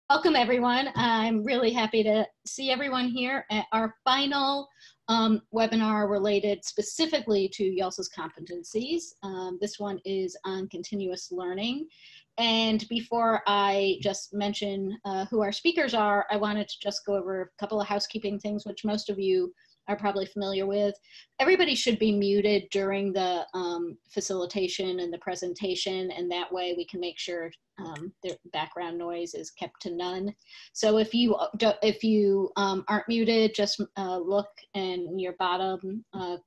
Welcome, everyone. I'm really happy to see everyone here at our final webinar related specifically to YALSA's competencies. This one is on continuous learning. And before I just mention who our speakers are, I wanted to just go over a couple of housekeeping things, which most of you are probably familiar with. Everybody should be muted during the facilitation and the presentation, and that way we can make sure their background noise is kept to none. So if you aren't muted, just look in your bottom of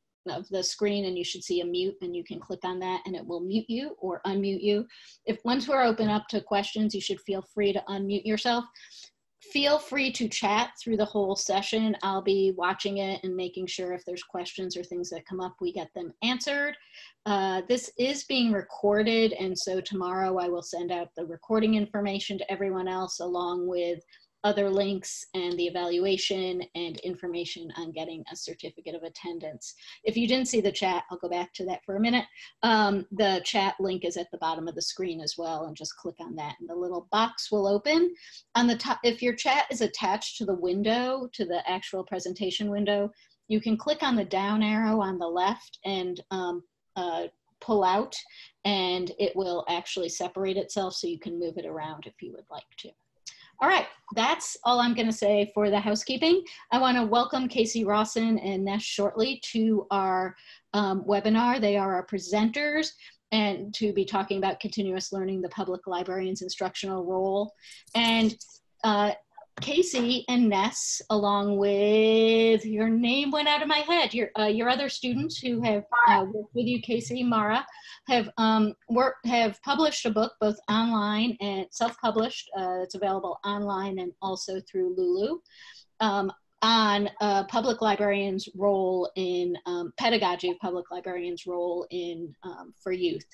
the screen and you should see a mute, and you can click on that and it will mute you or unmute you. If once we're open up to questions, you should feel free to unmute yourself. Feel free to chat through the whole session. I'll be watching it and making sure if there's questions or things that come up, we get them answered. This is being recorded, and so tomorrow I will send out the recording information to everyone else, along with other links and the evaluation and information on getting a certificate of attendance. If you didn't see the chat, I'll go back to that for a minute. The chat link is at the bottom of the screen as well, and just click on that and the little box will open. On the top, if your chat is attached to the window, to the actual presentation window, you can click on the down arrow on the left and pull out, and it will actually separate itself so you can move it around if you would like to. All right, that's all I'm going to say for the housekeeping. I want to welcome Casey Rawson and Ness Shortley to our webinar. They are our presenters and to be talking about continuous learning, the public librarian's instructional role. And Casey and Ness, along with, your name went out of my head, your other students who have worked with you, Casey, Mara, have published a book both online and self-published. It's available online and also through Lulu, on public librarians' role in pedagogy of public librarians' role in for youth,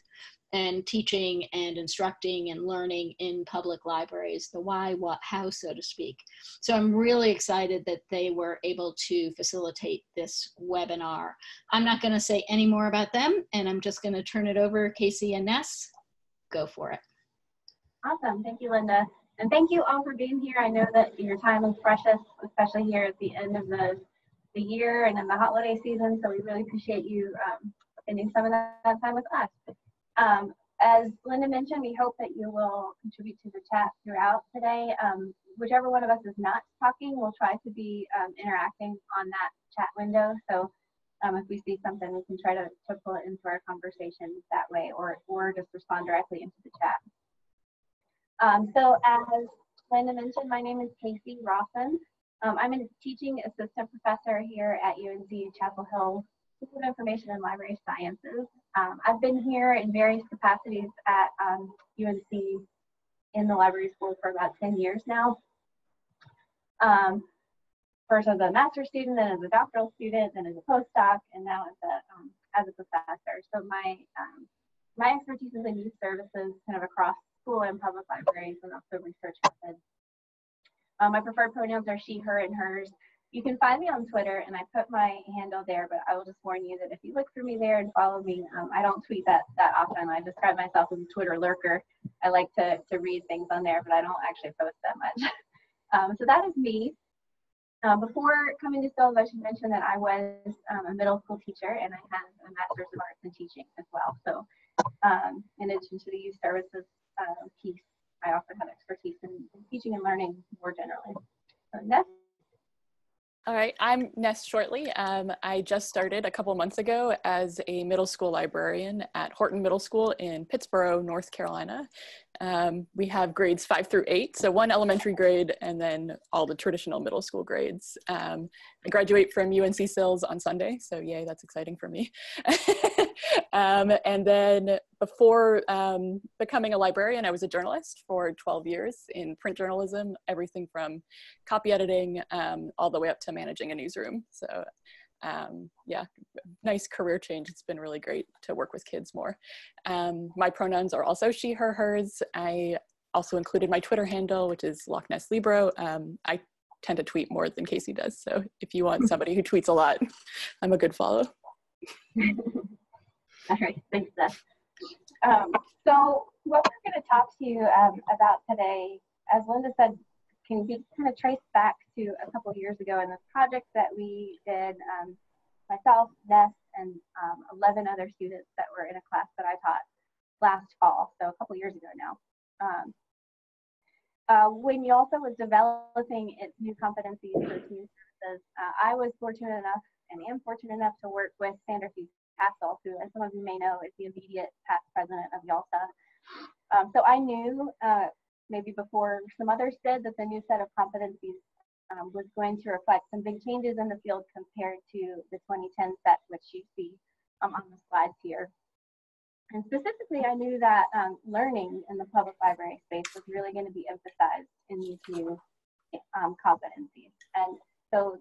and teaching and instructing and learning in public libraries, the why, what, how, so to speak. So I'm really excited that they were able to facilitate this webinar. I'm not going to say any more about them, and I'm just going to turn it over. Casey and Ness, go for it. Awesome. Thank you, Linda. And thank you all for being here. I know that your time is precious, especially here at the end of the year and in the holiday season. So we really appreciate you spending some of that time with us. As Linda mentioned, we hope that you will contribute to the chat throughout today. Whichever one of us is not talking, we'll try to be interacting on that chat window. So if we see something, we can try to pull it into our conversation that way, or just respond directly into the chat. So as Linda mentioned, my name is Casey Rawson. I'm a teaching assistant professor here at UNC Chapel Hill School of Information and Library Sciences. I've been here in various capacities at UNC in the library school for about 10 years now. First as a master's student, then as a doctoral student, then as a postdoc, and now as a professor. So my expertise is in youth services, kind of across school and public libraries, and also research methods. My preferred pronouns are she, her, and hers. You can find me on Twitter, and I put my handle there, but I will just warn you that if you look for me there and follow me, I don't tweet that often. I describe myself as a Twitter lurker. I like to read things on there, but I don't actually post that much. So that is me. Before coming to Skills, I should mention that I was a middle school teacher, and I have a master's of arts in teaching as well. So in addition to the youth services piece, I also have expertise in teaching and learning more generally. So Ness? All right, I'm Ness Shortley. I just started a couple months ago as a middle school librarian at Horton Middle School in Pittsboro, North Carolina. We have grades 5 through 8, so one elementary grade and then all the traditional middle school grades. I graduate from UNC Sills on Sunday, so yay, that's exciting for me. And then before becoming a librarian, I was a journalist for 12 years in print journalism, everything from copy editing all the way up to managing a newsroom. So yeah, nice career change. It's been really great to work with kids more. My pronouns are also she, her, hers. I also included my Twitter handle, which is Loch Ness Libro. I tend to tweet more than Casey does. So if you want somebody who tweets a lot, I'm a good follow. All right, thanks, Steph. So what we're going to talk to you about today, as Linda said, can be kind of traced back to a couple years ago in this project that we did, myself, Ness, and 11 other students that were in a class that I taught last fall, so a couple years ago now. When YALSA was developing its new competencies for its new services, I was fortunate enough and am fortunate enough to work with Sandra Castle, who, as some of you may know, is the immediate past president of YALSA. So I knew, maybe before some others did, that the new set of competencies was going to reflect some big changes in the field compared to the 2010 set, which you see on the slides here. And specifically, I knew that learning in the public library space was really going to be emphasized in these new competencies. And so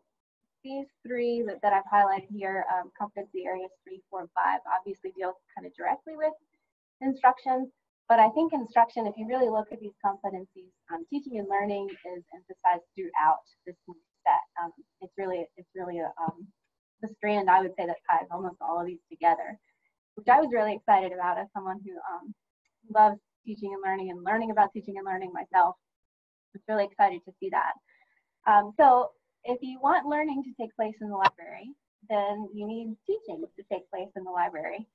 these three that I've highlighted here, competency areas 3, 4, and 5, obviously deal kind of directly with instruction. But I think instruction, if you really look at these competencies, teaching and learning is emphasized throughout this set. It's really the strand, I would say, that ties almost all of these together, which I was really excited about as someone who loves teaching and learning about teaching and learning myself. I was really excited to see that. So if you want learning to take place in the library, then you need teaching to take place in the library.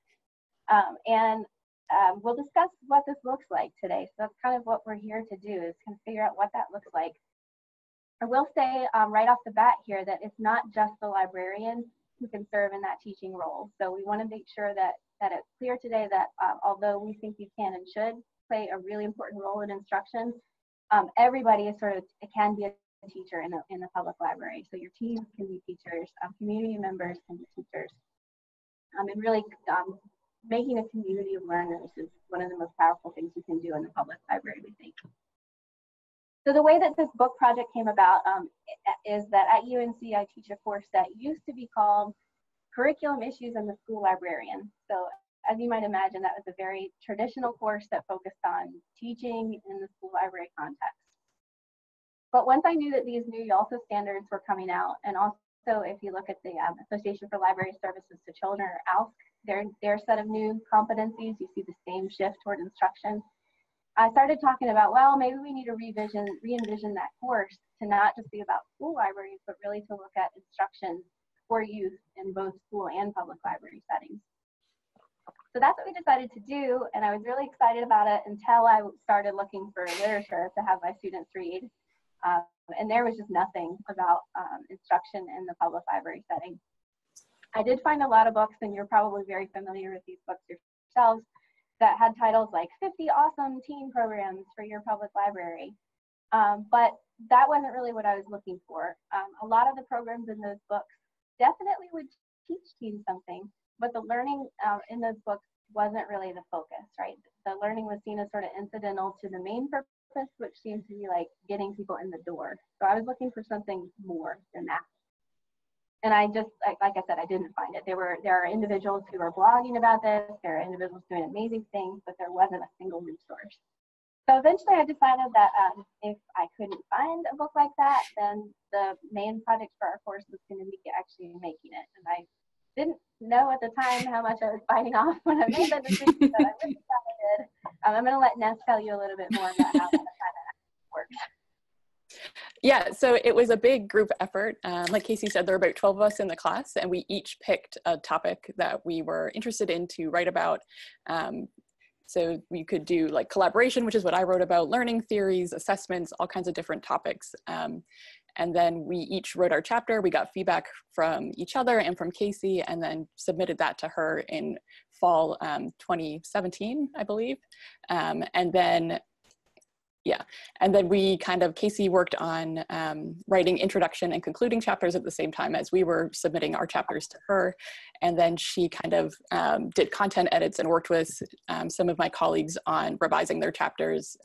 We'll discuss what this looks like today. So that's kind of what we're here to do, is kind of figure out what that looks like. I will say right off the bat here that it's not just the librarian who can serve in that teaching role. So we want to make sure that it's clear today that although we think you can and should play a really important role in instruction, everybody is can be a teacher in the public library. So your teams can be teachers, community members can be teachers, and really making a community of learners is one of the most powerful things you can do in the public library, we think. So the way that this book project came about is that at UNC I teach a course that used to be called Curriculum Issues in the School Librarian. So as you might imagine, that was a very traditional course that focused on teaching in the school library context. But once I knew that these new YALSA standards were coming out, and also if you look at the Association for Library Services to Children, or ALSC, their set of new competencies, you see the same shift toward instruction. I started talking about, well, maybe we need to re-envision that course to not just be about school libraries, but really to look at instruction for youth in both school and public library settings. So that's what we decided to do, and I was really excited about it until I started looking for literature to have my students read. And there was just nothing about instruction in the public library setting. I did find a lot of books, and you're probably very familiar with these books yourselves, that had titles like 50 awesome teen programs for your public library. But that wasn't really what I was looking for. A lot of the programs in those books definitely would teach teens something, but the learning in those books wasn't really the focus, right? The learning was seen as sort of incidental to the main purpose, which seemed to be like getting people in the door. So I was looking for something more than that. And I just, like I said, I didn't find it. There are individuals who are blogging about this. There are individuals doing amazing things, but there wasn't a single resource. So eventually I decided that if I couldn't find a book like that, then the main project for our course was going to be actually making it. And I didn't know at the time how much I was biting off when I made that decision, but I really thought I did. I'm going to let Ness tell you a little bit more about how that kind of works. Yeah, so it was a big group effort. Like Casey said, there were about 12 of us in the class, and we each picked a topic that we were interested in to write about. So we could do like collaboration, which is what I wrote about, learning theories, assessments, all kinds of different topics. And then we each wrote our chapter. We got feedback from each other and from Casey, and then submitted that to her in fall 2017, I believe. And then we kind of, Casey worked on writing introduction and concluding chapters at the same time as we were submitting our chapters to her. And then she kind of did content edits and worked with some of my colleagues on revising their chapters.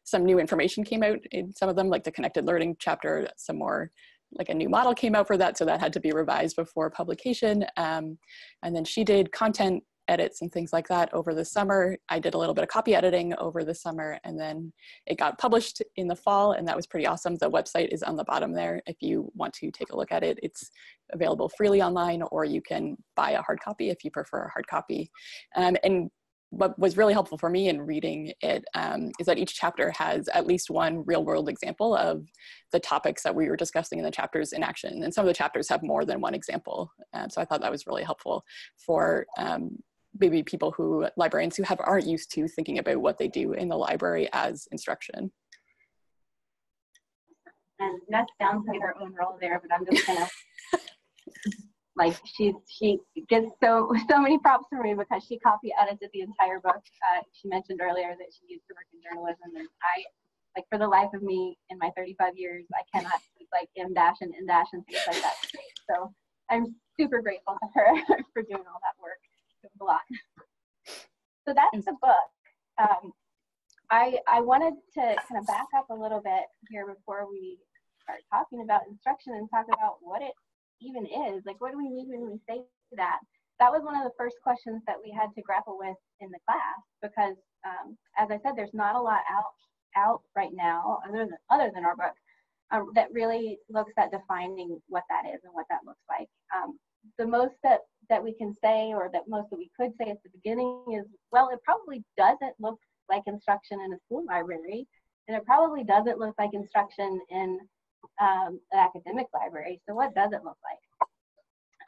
Some new information came out in some of them, like the connected learning chapter, some more, like a new model came out for that. So that had to be revised before publication. And then she did content edits and things like that over the summer. I did a little bit of copy editing over the summer, and then it got published in the fall, and that was pretty awesome. The website is on the bottom there if you want to take a look at it. It's available freely online, or you can buy a hard copy if you prefer a hard copy. And what was really helpful for me in reading it is that each chapter has at least one real world example of the topics that we were discussing in the chapters in action. And some of the chapters have more than one example. So I thought that was really helpful for maybe people librarians who aren't used to thinking about what they do in the library as instruction. And Ness downplayed her own role there, but I'm just gonna, like, she gets so many props from me because she copy edited the entire book. She mentioned earlier that she used to work in journalism, and like, for the life of me, in my 35 years, I cannot speak like M dash and N dash and things like that. So I'm super grateful to her for doing all that work. It was a lot. So that's the book. I wanted to kind of back up a little bit here before we start talking about instruction and talk about what it even is. Like, what do we mean when we say that? That was one of the first questions that we had to grapple with in the class, because as I said, there's not a lot out right now other than our book that really looks at defining what that is and what that looks like. The most that we can say, or that most that we could say at the beginning, is, well, it probably doesn't look like instruction in a school library, and it probably doesn't look like instruction in an academic library. So what does it look like?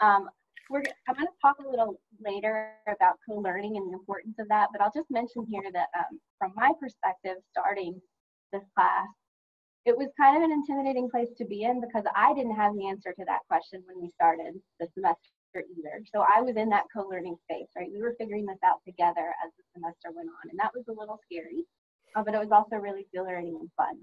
I'm going to talk a little later about co-learning and the importance of that, but I'll just mention here that from my perspective, starting this class, it was kind of an intimidating place to be in, because I didn't have the answer to that question when we started the semester either. So I was in that co-learning space, right? We were figuring this out together as the semester went on, and that was a little scary, but it was also really exhilarating and fun.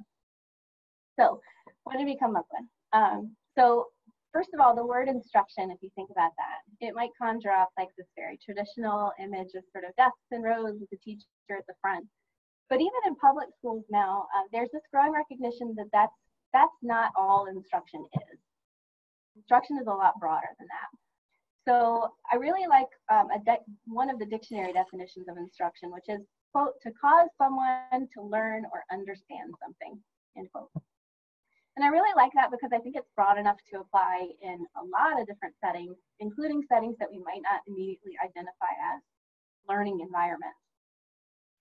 So what did we come up with? So first of all, the word instruction, if you think about that, it might conjure up like this very traditional image of sort of desks and rows with the teacher at the front. But even in public schools now, there's this growing recognition that that's not all instruction is. Instruction is a lot broader than that. So I really like one of the dictionary definitions of instruction, which is, quote, to cause someone to learn or understand something, end quote. And I really like that because I think it's broad enough to apply in a lot of different settings, including settings that we might not immediately identify as learning environments.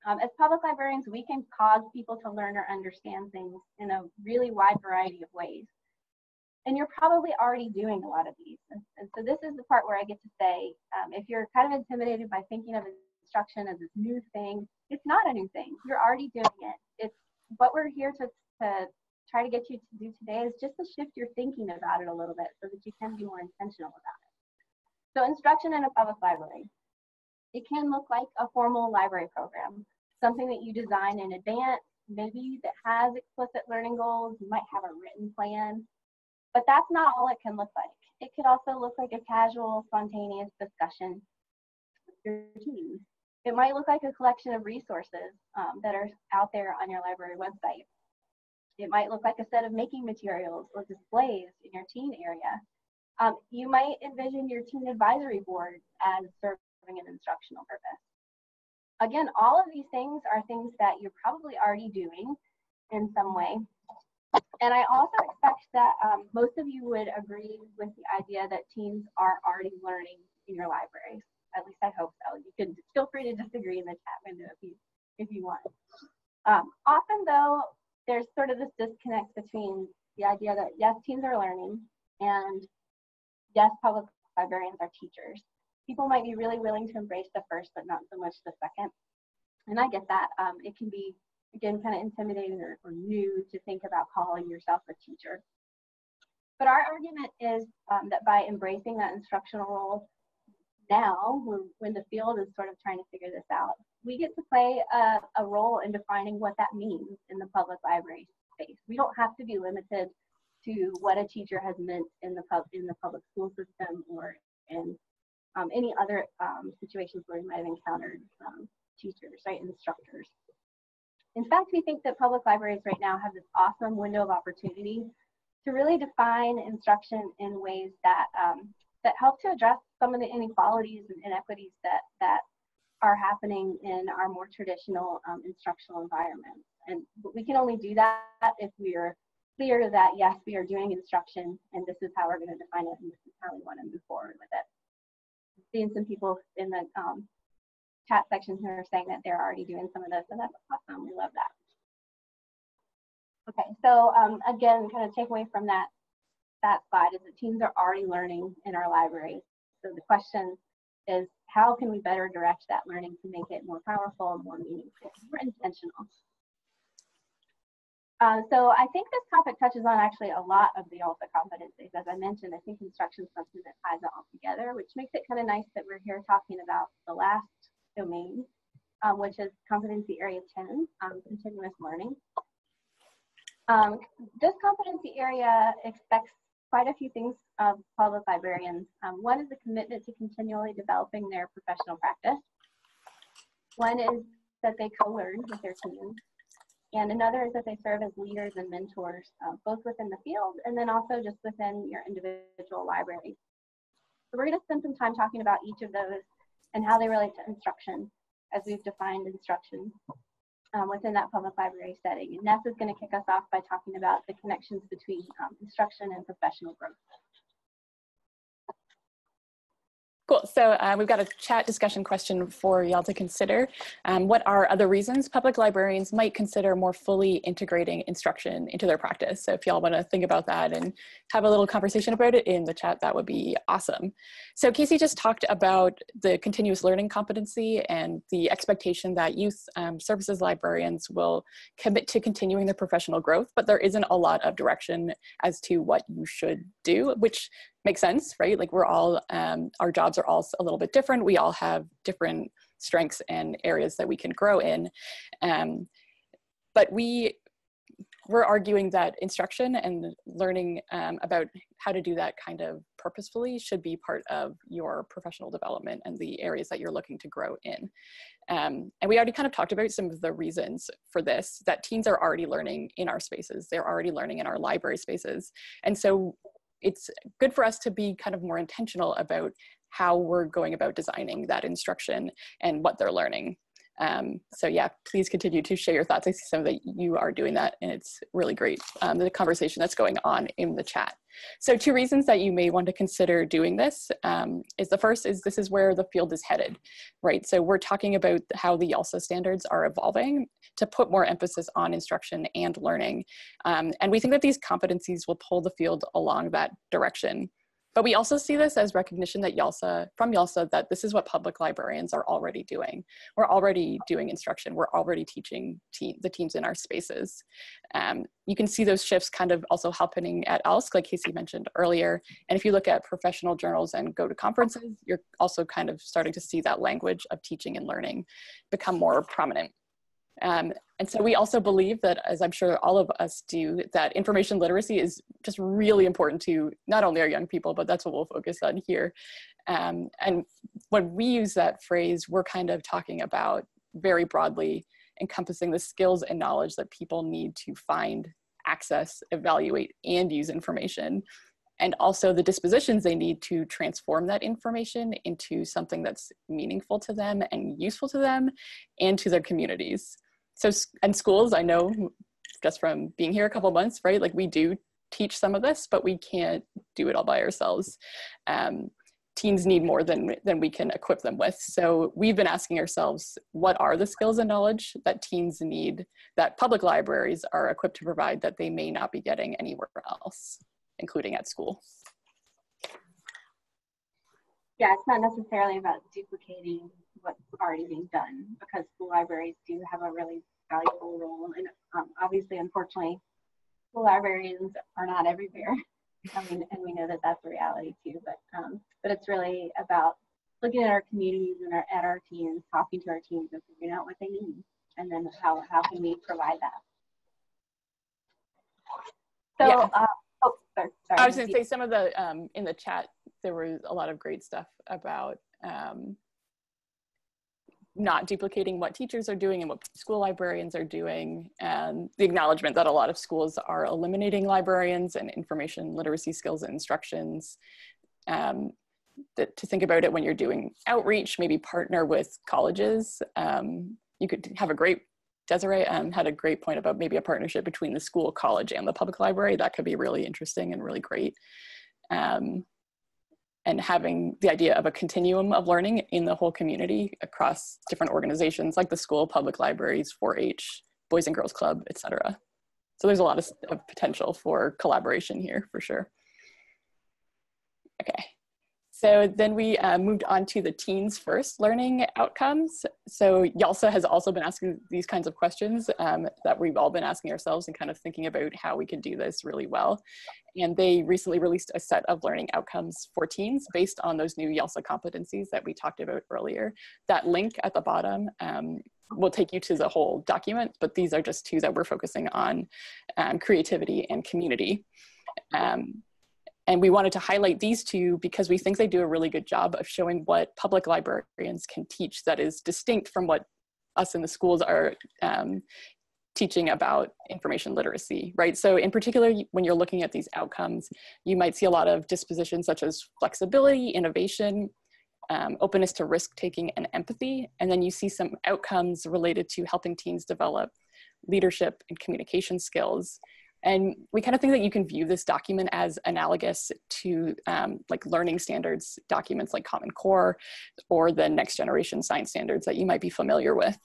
As public librarians, we can cause people to learn or understand things in a really wide variety of ways. And you're probably already doing a lot of these. And so this is the part where I get to say, if you're kind of intimidated by thinking of instruction as this new thing, it's not a new thing. You're already doing it. It's what we're here to try to get you to do today is just to shift your thinking about it a little bit so that you can be more intentional about it. So instruction in a public library. It can look like a formal library program, something that you design in advance, maybe that has explicit learning goals. You might have a written plan, but that's not all it can look like. It could also look like a casual, spontaneous discussion with your team. It might look like a collection of resources that are out there on your library website. It might look like a set of making materials or displays in your teen area. You might envision your teen advisory board as serving an instructional purpose. Again, all of these things are things that you're probably already doing in some way. And I also expect that most of you would agree with the idea that teens are already learning in your libraries. At least I hope so. You can feel free to disagree in the chat window if you want. Often though, there's sort of this disconnect between the idea that yes, teens are learning, and yes, public librarians are teachers. People might be really willing to embrace the first, but not so much the second. And I get that. It can be, again, kind of intimidating or new to think about calling yourself a teacher. But our argument is that by embracing that instructional role now, when the field is sort of trying to figure this out, we get to play a role in defining what that means in the public library space. We don't have to be limited to what a teacher has meant in the public school system or in any other situations where we might have encountered teachers, right, instructors. In fact, we think that public libraries right now have this awesome window of opportunity to really define instruction in ways that that help to address some of the inequalities and inequities that are happening in our more traditional instructional environments. And we can only do that if we are clear that, yes, we are doing instruction, and this is how we're going to define it, and this is how we want to move forward with it. Seeing some people in the chat section who are saying that they're already doing some of this, and that's awesome. We love that. Okay, so again, kind of take away from that slide is that teens are already learning in our libraries. So the question is, how can we better direct that learning to make it more powerful, more meaningful, more intentional? So I think this topic touches on actually a lot of the YALSA competencies. As I mentioned, I think instruction is something that ties it all together, which makes it kind of nice that we're here talking about the last domain, which is competency area 10, continuous learning. This competency area expects quite a few things of public librarians. One is a commitment to continually developing their professional practice. One is that they co-learn with their teams. And another is that they serve as leaders and mentors, both within the field and then also just within your individual library. So we're going to spend some time talking about each of those and how they relate to instruction, as we've defined instruction within that public library setting. And Ness is going to kick us off by talking about the connections between instruction and professional growth. Cool, so we've got a chat discussion question for y'all to consider. What are other reasons public librarians might consider more fully integrating instruction into their practice? So if y'all want to think about that and have a little conversation about it in the chat, that would be awesome. So Casey just talked about the continuous learning competency and the expectation that youth services librarians will commit to continuing their professional growth, but there isn't a lot of direction as to what you should do, which makes sense, right? Like we're all, our jobs are all a little bit different. We all have different strengths and areas that we can grow in. But we're arguing that instruction and learning about how to do that kind of purposefully should be part of your professional development and the areas that you're looking to grow in. And we already kind of talked about some of the reasons for this, that teens are already learning in our spaces. They're already learning in our library spaces. And so it's good for us to be kind of more intentional about how we're going about designing that instruction and what they're learning. So yeah, please continue to share your thoughts. I see some that you are doing that, and it's really great, the conversation that's going on in the chat. So 2 reasons that you may want to consider doing this is the first is this is where the field is headed, right? So we're talking about how the YALSA standards are evolving to put more emphasis on instruction and learning. And we think that these competencies will pull the field along that direction. But we also see this as recognition that from YALSA, that this is what public librarians are already doing. We're already doing instruction. We're already teaching the teams in our spaces. You can see those shifts kind of also happening at ALSC, like Casey mentioned earlier. And if you look at professional journals and go to conferences, you're also kind of starting to see that language of teaching and learning become more prominent. And so we also believe that, as I'm sure all of us do, that information literacy is just really important to not only our young people, but that's what we'll focus on here. And when we use that phrase, we're kind of talking about very broadly encompassing the skills and knowledge that people need to find, access, evaluate, and use information, and also the dispositions they need to transform that information into something that's meaningful to them and useful to them and to their communities. So, and schools, I know just from being here a couple months, right? Like we do teach some of this, but we can't do it all by ourselves. Teens need more than we can equip them with. So we've been asking ourselves, what are the skills and knowledge that teens need, that public libraries are equipped to provide that they may not be getting anywhere else, including at school? Yeah, it's not necessarily about duplicating what's already being done, because school libraries do have a really valuable role. And obviously, unfortunately, school librarians are not everywhere. I mean, and we know that that's a reality too. But it's really about looking at our communities and at our teams, talking to our teams, and figuring out what they need, and then how can we provide that. So, yeah. Sorry. I was going to say some of the in the chat there was a lot of great stuff about not duplicating what teachers are doing and what school librarians are doing, and the acknowledgement that a lot of schools are eliminating librarians and information literacy skills and instructions. To think about it when you're doing outreach, maybe partner with colleges. You could have a great, Desiree had a great point about maybe a partnership between the school, college, and the public library. That could be really interesting and really great. And and having the idea of a continuum of learning in the whole community across different organizations like the school, public libraries, 4-H, Boys and Girls Club, etc. So there's a lot of potential for collaboration here for sure. Okay. So then we moved on to the teens first learning outcomes. So YALSA has also been asking these kinds of questions that we've all been asking ourselves and kind of thinking about how we can do this really well. And they recently released a set of learning outcomes for teens based on those new YALSA competencies that we talked about earlier. That link at the bottom will take you to the whole document, but these are just two that we're focusing on, creativity and community. And we wanted to highlight these two because we think they do a really good job of showing what public librarians can teach that is distinct from what us in the schools are teaching about information literacy, right? So in particular, when you're looking at these outcomes, you might see a lot of dispositions such as flexibility, innovation, openness to risk-taking, and empathy. And then you see some outcomes related to helping teens develop leadership and communication skills. And we kind of think that you can view this document as analogous to like learning standards documents like Common Core or the next generation science standards that you might be familiar with.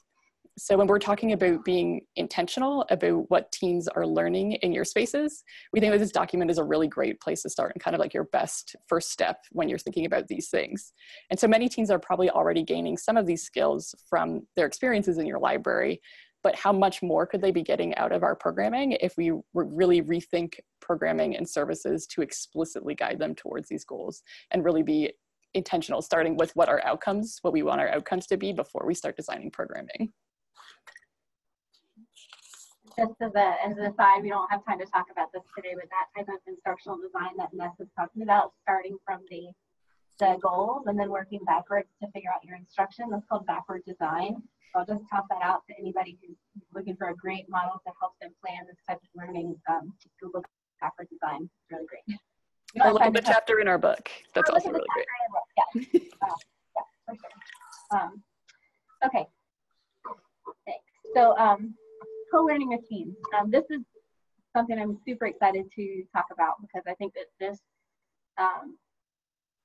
So when we're talking about being intentional about what teens are learning in your spaces, we think that this document is a really great place to start and kind of like your best first step when you're thinking about these things. And so many teens are probably already gaining some of these skills from their experiences in your library, but how much more could they be getting out of our programming if we really rethink programming and services to explicitly guide them towards these goals and really be intentional, starting with what we want our outcomes to be before we start designing programming. Just as an aside, we don't have time to talk about this today, but that type of instructional design that Ness is talking about, starting from the goals and then working backwards to figure out your instruction, that's called backward design. So I'll just toss that out to anybody who's looking for a great model to help them plan this type of learning. Google backward design. It's really great. Or look at the chapter in our book. That's also really great. Yeah, yeah, for sure. Okay, thanks. So co-learning with teens. This is something I'm super excited to talk about because I think that this,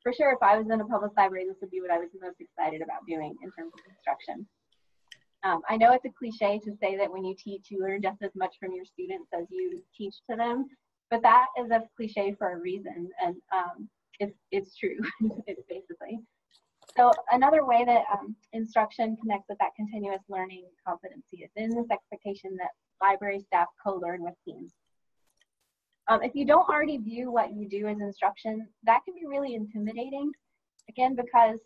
for sure, if I was in a public library, this would be what I was most excited about doing in terms of instruction. I know it's a cliche to say that when you teach, you learn just as much from your students as you teach to them, but that is a cliche for a reason, and it's true, it's basically. So another way that instruction connects with that continuous learning competency is in this expectation that library staff co-learn with teens. If you don't already view what you do as instruction, that can be really intimidating, again, because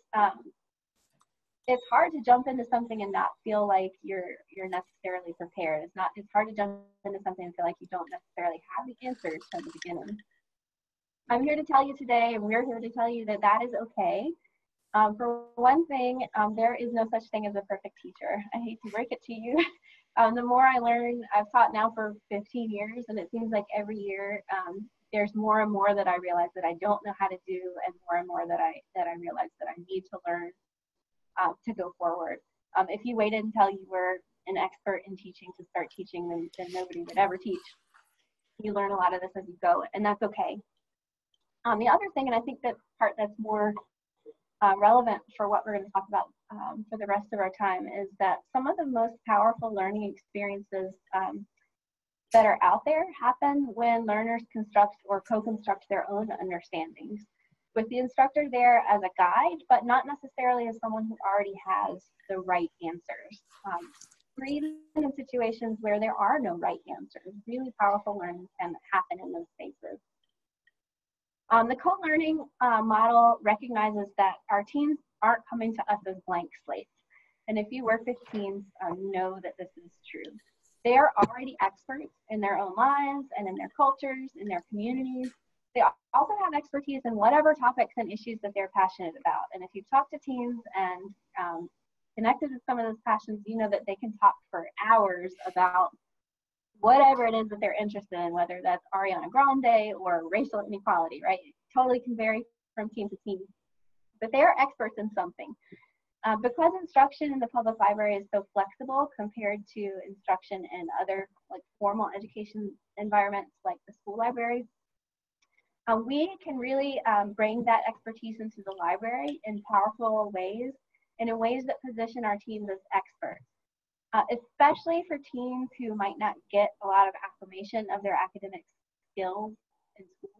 it's hard to jump into something and not feel like you're necessarily prepared. It's hard to jump into something and feel like you don't necessarily have the answers from the beginning. I'm here to tell you today, and we're here to tell you that that is okay. For one thing, there is no such thing as a perfect teacher. I hate to break it to you. The more I learn, I've taught now for 15 years, and it seems like every year there's more and more that I realize that I don't know how to do, and more that I realize that I need to learn to go forward. If you waited until you were an expert in teaching to start teaching, then nobody would ever teach. You learn a lot of this as you go, and that's okay. The other thing, and I think that part that's more relevant for what we're going to talk about for the rest of our time, is that some of the most powerful learning experiences that are out there happen when learners construct or co-construct their own understandings, with the instructor there as a guide, but not necessarily as someone who already has the right answers. Or even in situations where there are no right answers, really powerful learning can happen in those spaces. The co-learning model recognizes that our teens aren't coming to us as blank slates. And if you work with teens, know that this is true. They are already experts in their own lives and in their cultures, in their communities. They also have expertise in whatever topics and issues that they're passionate about. And if you've talked to teens and connected with some of those passions, you know that they can talk for hours about whatever it is that they're interested in, whether that's Ariana Grande or racial inequality, right? It totally can vary from team to team, but they are experts in something. Because instruction in the public library is so flexible compared to instruction in other like formal education environments like the school library, We can really bring that expertise into the library in powerful ways and in ways that position our teams as experts, especially for teams who might not get a lot of affirmation of their academic skills in school.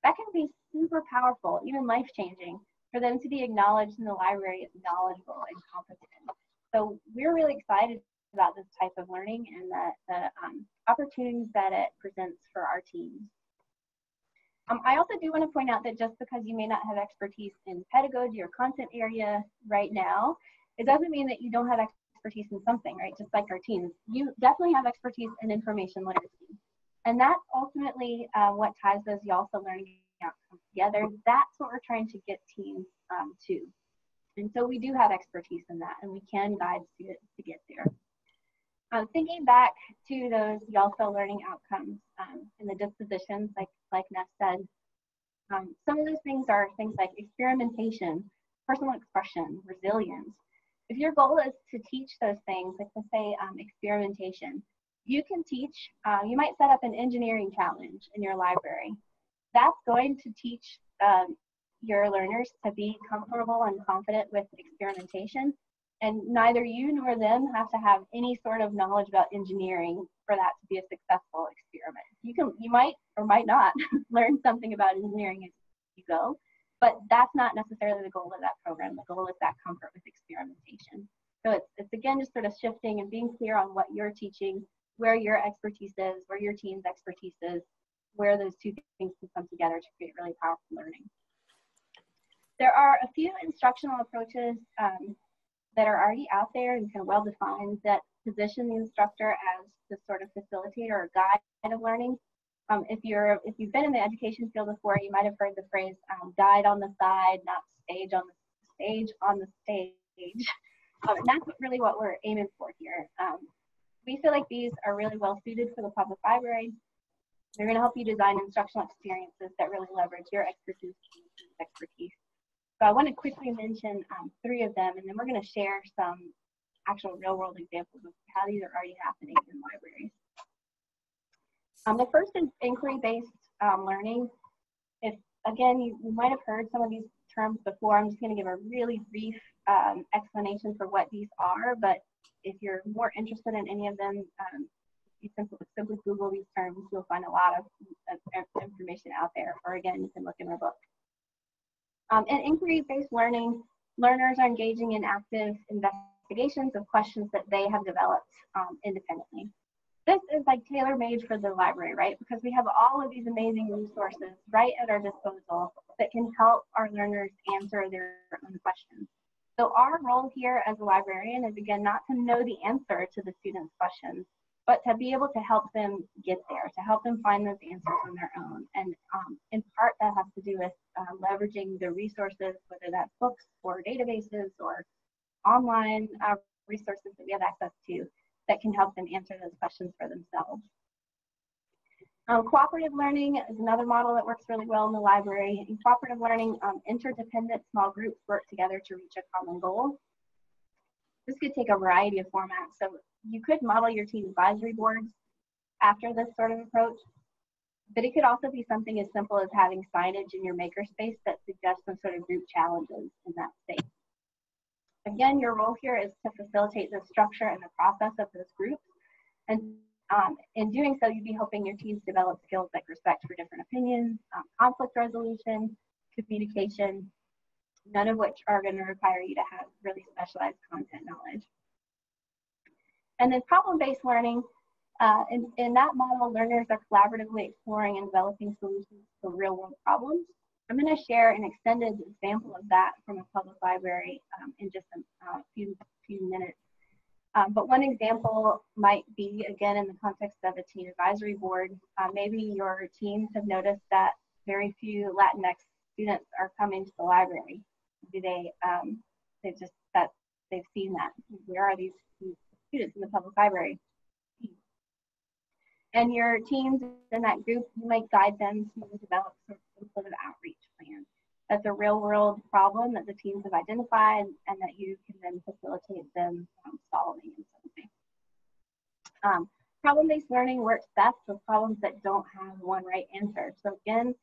That can be super powerful, even life-changing, for them to be acknowledged in the library as knowledgeable and competent. So we're really excited about this type of learning and the opportunities that it presents for our teams. I also do want to point out that just because you may not have expertise in pedagogy or content area right now, it doesn't mean that you don't have expertise in something, right? Just like our teams. You definitely have expertise in information literacy. And that's ultimately what ties those YALSA learning outcomes together. That's what we're trying to get teams to. And so we do have expertise in that, and we can guide students to get there. Thinking back to those YALSA learning outcomes and the dispositions, like Ness said, some of those things are things like experimentation, personal expression, resilience. If your goal is to teach those things, like let's say experimentation, you can teach, you might set up an engineering challenge in your library. That's going to teach your learners to be comfortable and confident with experimentation. And neither you nor them have to have any sort of knowledge about engineering for that to be a successful experiment. You might or might not learn something about engineering as you go, but that's not necessarily the goal of that program. The goal is that comfort with experimentation. So it's again just sort of shifting and being clear on what you're teaching, where your expertise is, where your team's expertise is, where those two things can come together to create really powerful learning. There are a few instructional approaches that are already out there and kind of well defined that position the instructor as the sort of facilitator or guide of learning. If you've been in the education field before, you might have heard the phrase guide on the side, not stage on the stage. And that's really what we're aiming for here. We feel like these are really well suited for the public library. They're going to help you design instructional experiences that really leverage your expertise. So I want to quickly mention 3 of them, and then we're going to share some actual real-world examples of how these are already happening in libraries. The first is inquiry-based learning. Again, you might have heard some of these terms before. I'm just going to give a really brief explanation for what these are, but if you're more interested in any of them, you simply Google these terms. You'll find a lot of information out there, or again, you can look in our book. In inquiry-based learning, learners are engaging in active investigations of questions that they have developed independently. This is like tailor-made for the library, right? Because we have all of these amazing resources right at our disposal that can help our learners answer their own questions. So our role here as a librarian is, again, not to know the answer to the students' questions, but to be able to help them get there, to help them find those answers on their own. And in part, that has to do with leveraging the resources, whether that's books or databases or online resources that we have access to that can help them answer those questions for themselves. Cooperative learning is another model that works really well in the library. In cooperative learning, interdependent small groups work together to reach a common goal. This could take a variety of formats. So you could model your team advisory boards after this sort of approach, but it could also be something as simple as having signage in your makerspace that suggests some sort of group challenges in that space. Again, your role here is to facilitate the structure and the process of those groups. And in doing so, you'd be helping your teams develop skills like respect for different opinions, conflict resolution, communication, none of which are going to require you to have really specialized content knowledge. And then problem-based learning, in that model, learners are collaboratively exploring and developing solutions for real-world problems. I'm going to share an extended example of that from a public library in just a few minutes. But one example might be, again, in the context of a teen advisory board. Maybe your teams have noticed that very few Latinx students are coming to the library. Maybe they've seen that. Where are these students in the public library? And your teams in that group, you might guide them to develop some sort of outreach plan. That's a real world problem that the teams have identified and that you can then facilitate them solving in some way. Problem-based learning works best with problems that don't have one right answer. So again,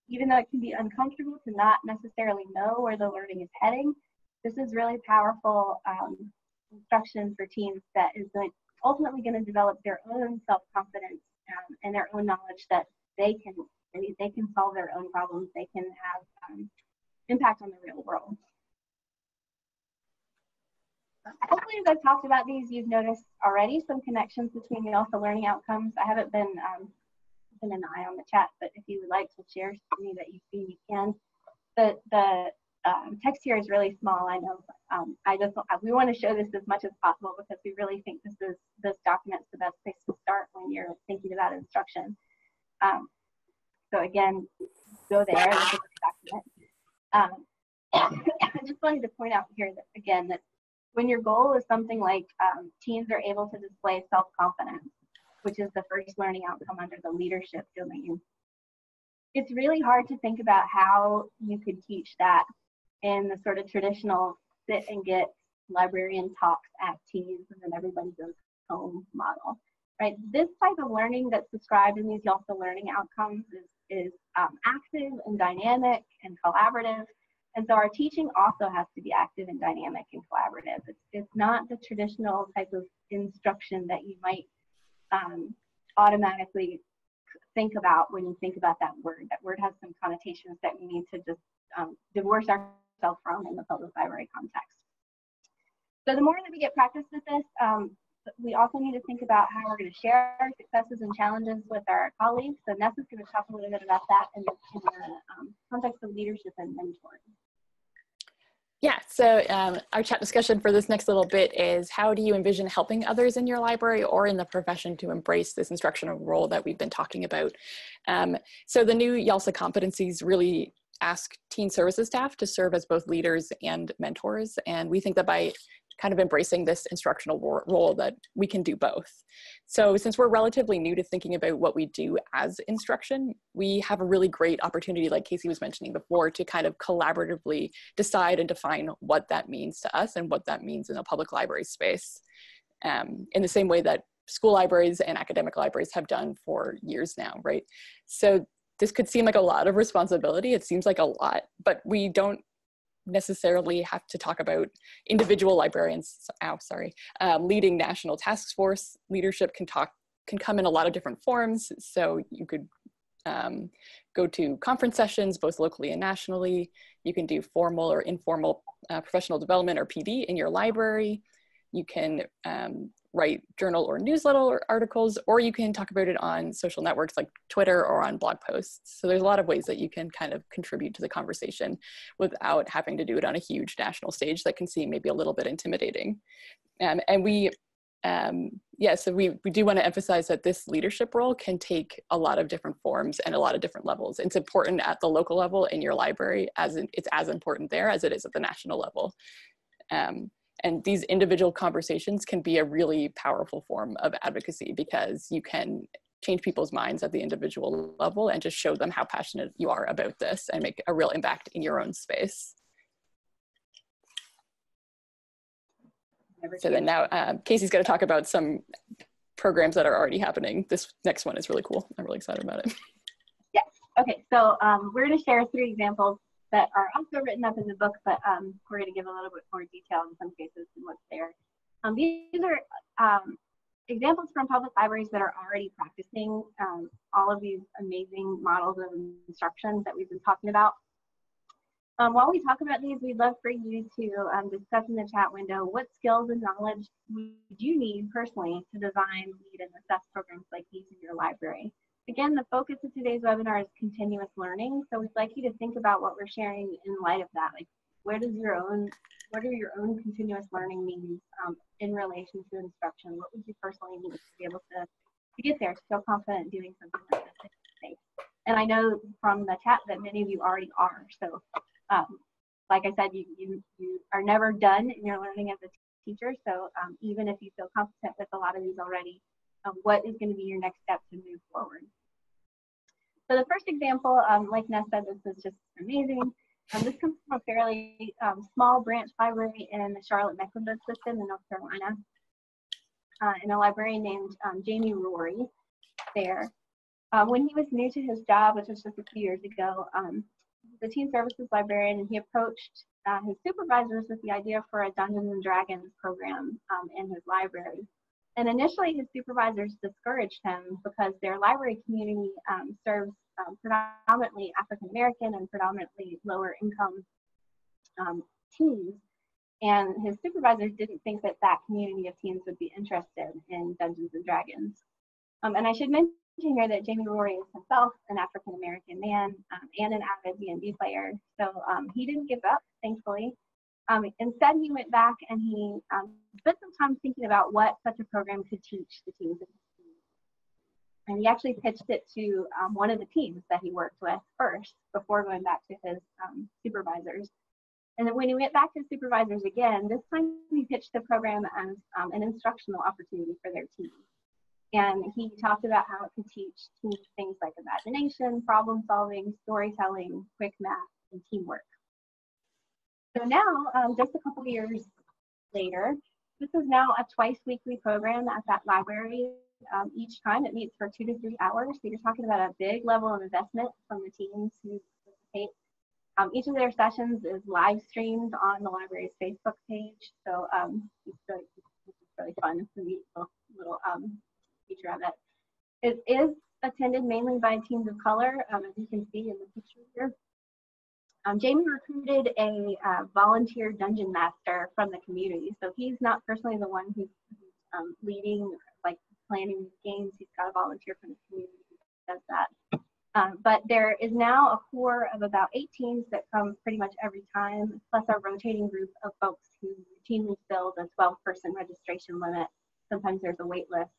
even though it can be uncomfortable to not necessarily know where the learning is heading, this is really powerful instruction for teens that is ultimately going to develop their own self-confidence and their own knowledge that they can solve their own problems. They can have impact on the real world. Hopefully, as I've talked about these, you've noticed already some connections between the YALSA learning outcomes. I haven't been an eye on the chat, but if you would like to share something that you've seen, you can. The text here is really small, I know. We want to show this as much as possible because we really think this document's the best place to start when you're thinking about instruction. So again, go there, look at the document. I just wanted to point out here that, again, that when your goal is something like teens are able to display self-confidence, which is the first learning outcome under the leadership domain, it's really hard to think about how you could teach that in the sort of traditional sit and get librarian talks at teens and then everybody goes home model, right? This type of learning that's described in these YALSA learning outcomes is active and dynamic and collaborative. And so our teaching also has to be active and dynamic and collaborative. It's not the traditional type of instruction that you might automatically think about when you think about that word. That word has some connotations that we need to just divorce ourselves from in the public library context. So the more that we get practice with this, we also need to think about how we're going to share our successes and challenges with our colleagues. So Ness is going to talk a little bit about that in the context of leadership and mentoring. Yeah, so our chat discussion for this next little bit is, how do you envision helping others in your library or in the profession to embrace this instructional role that we've been talking about? So the new YALSA competencies really ask teen services staff to serve as both leaders and mentors. And we think that by kind of embracing this instructional role that we can do both. So since we're relatively new to thinking about what we do as instruction, we have a really great opportunity, like Casey was mentioning before, to kind of collaboratively decide and define what that means to us and what that means in a public library space. In the same way that school libraries and academic libraries have done for years now, right? So this could seem like a lot of responsibility. It seems like a lot, but we don't necessarily have to talk about individual librarians, leading national task force. Leadership can come in a lot of different forms. So you could go to conference sessions, both locally and nationally. You can do formal or informal professional development or PD in your library. You can write journal or newsletter articles, or you can talk about it on social networks like Twitter or on blog posts. So there's a lot of ways that you can kind of contribute to the conversation without having to do it on a huge national stage that can seem maybe a little bit intimidating. And we do want to emphasize that this leadership role can take a lot of different forms and a lot of different levels. It's important at the local level in your library, it's as important there as it is at the national level. And these individual conversations can be a really powerful form of advocacy, because you can change people's minds at the individual level and just show them how passionate you are about this and make a real impact in your own space. So then now Casey's going to talk about some programs that are already happening. This next one is really cool. I'm really excited about it. Yes. Okay. So we're going to share 3 examples that are also written up in the book, but we're going to give a little bit more detail in some cases than what's there. These are examples from public libraries that are already practicing all of these amazing models of instruction that we've been talking about. While we talk about these, we'd love for you to discuss in the chat window what skills and knowledge would you need personally to design, lead, and assess programs like these in your library. Again, the focus of today's webinar is continuous learning, so we'd like you to think about what we're sharing in light of that. Like, what are your own continuous learning needs in relation to instruction? What would you personally need to be able to get there, to feel confident doing something like this? And I know from the chat that many of you already are. So, like I said, you are never done in your learning as a teacher. So even if you feel competent with a lot of these already, what is going to be your next step to move forward? So the first example, like Ness said, this is just amazing. This comes from a fairly small branch library in the Charlotte-Mecklenburg system in North Carolina, and a librarian named Jamie Rory there. When he was new to his job, which was just a few years ago, the teen services librarian, and he approached his supervisors with the idea for a Dungeons and Dragons program in his library. And initially, his supervisors discouraged him because their library community serves predominantly African American and predominantly lower income teens. And his supervisors didn't think that that community of teens would be interested in Dungeons and Dragons. And I should mention here that Jamie Rory is himself an African American man and an avid D&D player. So he didn't give up, thankfully. Instead, he went back and he spent some time thinking about what such a program could teach the teens. And he actually pitched it to one of the teams that he worked with first before going back to his supervisors. And then when he went back to his supervisors again, this time he pitched the program as an instructional opportunity for their team. And he talked about how it could teach teens things like imagination, problem solving, storytelling, quick math, and teamwork. So now, just a couple of years later, this is now a twice weekly program at that library. Each time it meets for 2 to 3 hours. So you're talking about a big level of investment from the teens who participate. Each of their sessions is live streamed on the library's Facebook page. So it's really fun to meet a little feature of it. It is attended mainly by teens of color, as you can see in the picture here. Jamie recruited a volunteer dungeon master from the community. So he's not personally the one who's leading, like planning these games. He's got a volunteer from the community who does that. But there is now a core of about 8 teens that come pretty much every time, plus a rotating group of folks who routinely fill the 12-person registration limit. Sometimes there's a wait list.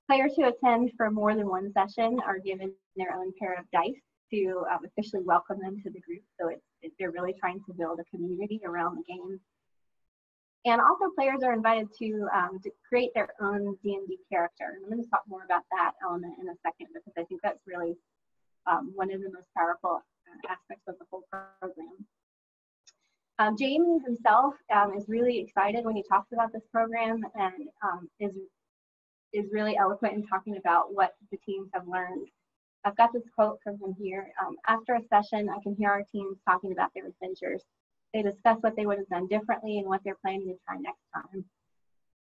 Players who attend for more than one session are given their own pair of dice to officially welcome them to the group. So they're really trying to build a community around the game. And also players are invited to create their own D&D character. And I'm going to talk more about that element in a second because I think that's really one of the most powerful aspects of the whole program. Jamie himself is really excited when he talks about this program and is really eloquent in talking about what the teams have learned. I've got this quote from him here. After a session, I can hear our teams talking about their adventures. They discuss what they would have done differently and what they're planning to try next time.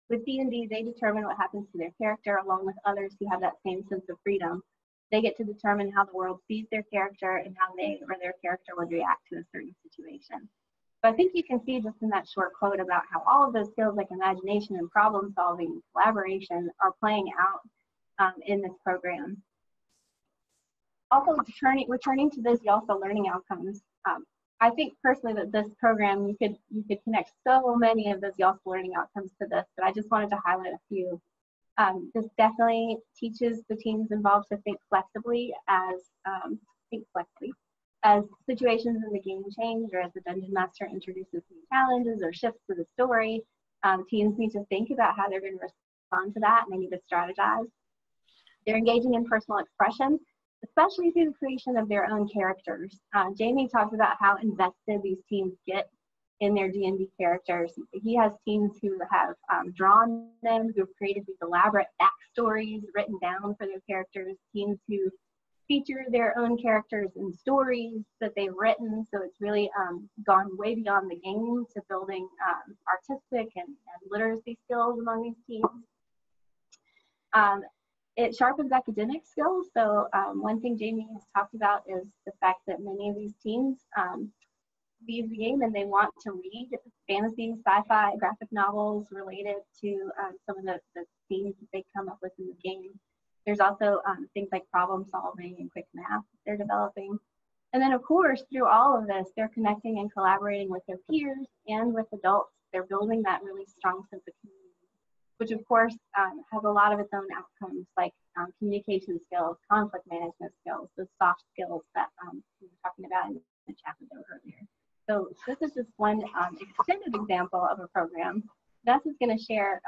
With D&D, they determine what happens to their character along with others who have that same sense of freedom. They get to determine how the world sees their character and how they or their character would react to a certain situation. So I think you can see just in that short quote about how all of those skills like imagination and problem solving and collaboration are playing out in this program. Also, returning to those YALSA learning outcomes, I think personally that this program, you could connect so many of those YALSA learning outcomes to this, but I just wanted to highlight a few. This definitely teaches the teams involved to think flexibly as situations in the game change or as the dungeon master introduces new challenges or shifts to the story. Teams need to think about how they're going to respond to that and they need to strategize. They're engaging in personal expression, especially through the creation of their own characters. Jamie talks about how invested these teams get in their D&D characters. He has teams who have drawn them, who have created these elaborate backstories written down for their characters, teams who feature their own characters in stories that they've written. So it's really gone way beyond the game to building artistic and literacy skills among these teams. It sharpens academic skills. So one thing Jamie has talked about is the fact that many of these teens leave the game and they want to read fantasy, sci-fi, graphic novels related to some of the themes that they come up with in the game. There's also things like problem solving and quick math they're developing. And then of course, through all of this, they're connecting and collaborating with their peers and with adults. They're building that really strong sense of community, which of course has a lot of its own outcomes like communication skills, conflict management skills, those soft skills that we were talking about in the chat window earlier. So this is just one extended example of a program. Ness is going to share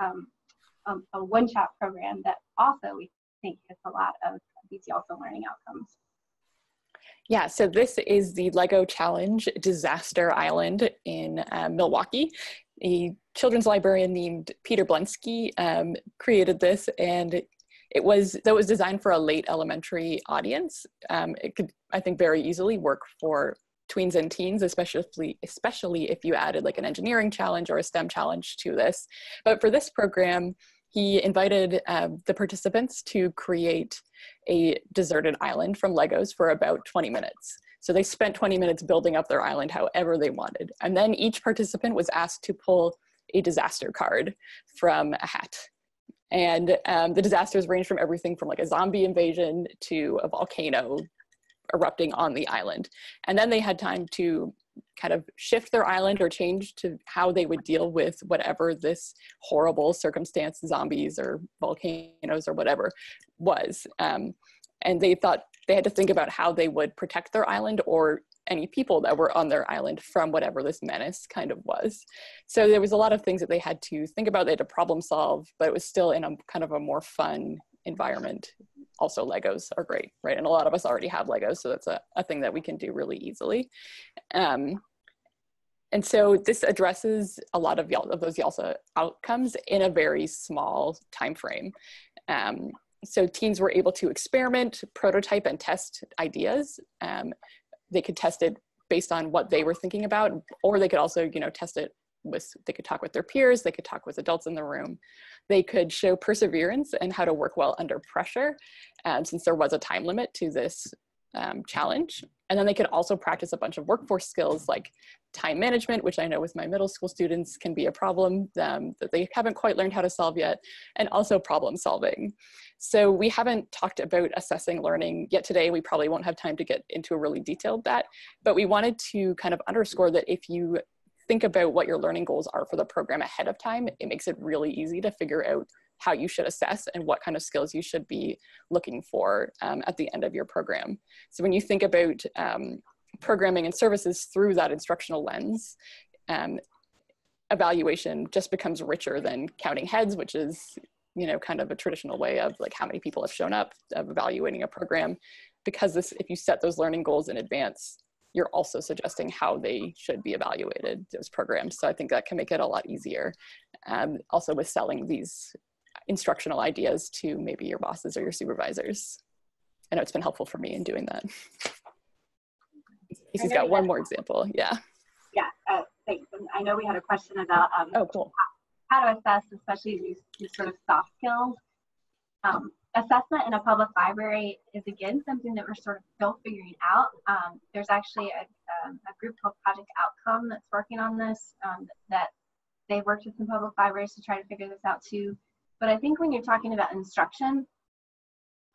a one-shot program that also we think has a lot of these YALSA learning outcomes. Yeah, so this is the Lego Challenge Disaster Island in Milwaukee. A children's librarian named Peter Blensky created this, and it was designed for a late elementary audience. It could, I think, very easily work for tweens and teens, especially if you added like an engineering challenge or a STEM challenge to this. But for this program, he invited the participants to create a deserted island from Legos for about 20 minutes. So they spent 20 minutes building up their island however they wanted. And then each participant was asked to pull a disaster card from a hat. And the disasters range from everything from like a zombie invasion to a volcano erupting on the island. And then they had time to kind of shift their island or change to how they would deal with whatever this horrible circumstance, zombies or volcanoes or whatever was. And they thought they had to think about how they would protect their island or any people that were on their island from whatever this menace kind of was. So there was a lot of things that they had to think about, they had to problem solve, but it was still in a kind of a more fun environment. Also, Legos are great, right? And a lot of us already have Legos, so that's a thing that we can do really easily. And so this addresses a lot of those YALSA outcomes in a very small time frame. So teens were able to experiment, prototype, and test ideas. They could test it based on what they were thinking about, or they could also, test it with, they could talk with their peers, they could talk with adults in the room. They could show perseverance and how to work well under pressure, since there was a time limit to this challenge. And then they could also practice a bunch of workforce skills like time management, which I know with my middle school students can be a problem that they haven't quite learned how to solve yet, and also problem solving. So we haven't talked about assessing learning yet today. We probably won't have time to get into a really detailed that, but we wanted to kind of underscore that if you think about what your learning goals are for the program ahead of time, it makes it really easy to figure out how you should assess and what kind of skills you should be looking for at the end of your program. So when you think about programming and services through that instructional lens, evaluation just becomes richer than counting heads, which is kind of a traditional way of like how many people have shown up, of evaluating a program. Because if you set those learning goals in advance, you're also suggesting how they should be evaluated, those programs. So I think that can make it a lot easier. Also with selling these instructional ideas to maybe your bosses or your supervisors. I know it's been helpful for me in doing that. He's got one more example, yeah. Yeah, thanks. And I know we had a question about oh, cool. How to assess, especially these sort of soft skills. Assessment in a public library is, again, something that we're sort of still figuring out. There's actually a group called Project Outcome that's working on this, that they've worked with some public libraries to try to figure this out too. But I think when you're talking about instruction,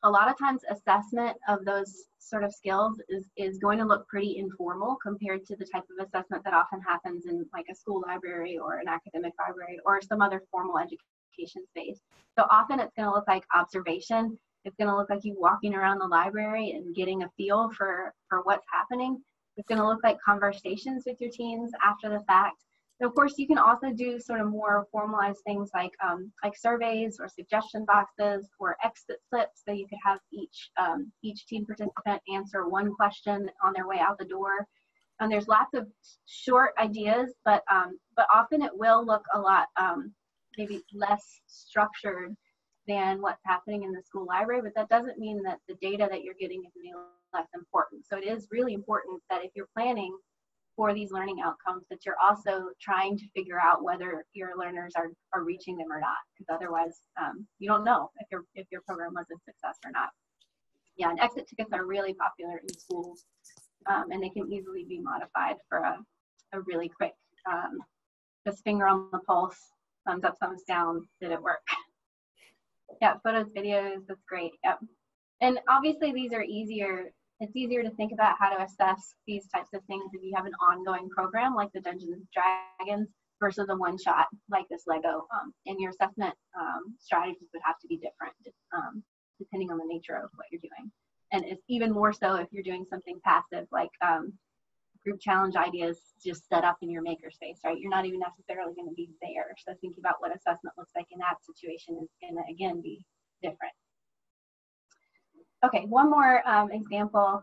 a lot of times assessment of those sort of skills is going to look pretty informal compared to the type of assessment that often happens in like a school library or an academic library or some other formal education space. So often it's going to look like observation. It's going to look like you walking around the library and getting a feel for what's happening. It's going to look like conversations with your teens after the fact. So of course, you can also do sort of more formalized things like surveys or suggestion boxes or exit slips. So you could have each teen participant answer one question on their way out the door. And there's lots of short ideas, but often it will look a lot maybe less structured than what's happening in the school library. But that doesn't mean that the data that you're getting is any less important. So it is really important that if you're planning for these learning outcomes, that you're also trying to figure out whether your learners are reaching them or not, because otherwise you don't know if your program was a success or not. Yeah, and exit tickets are really popular in schools, and they can easily be modified for a really quick, just finger on the pulse, thumbs up, thumbs down, did it work? Yeah, photos, videos, that's great. Yep. And obviously these are easier. It's easier to think about how to assess these types of things if you have an ongoing program like the Dungeons and Dragons versus a one-shot like this Lego. And your assessment strategies would have to be different depending on the nature of what you're doing. And it's even more so if you're doing something passive like group challenge ideas just set up in your makerspace, right? You're not even necessarily going to be there. So thinking about what assessment looks like in that situation is going to, again, be different. Okay, one more example,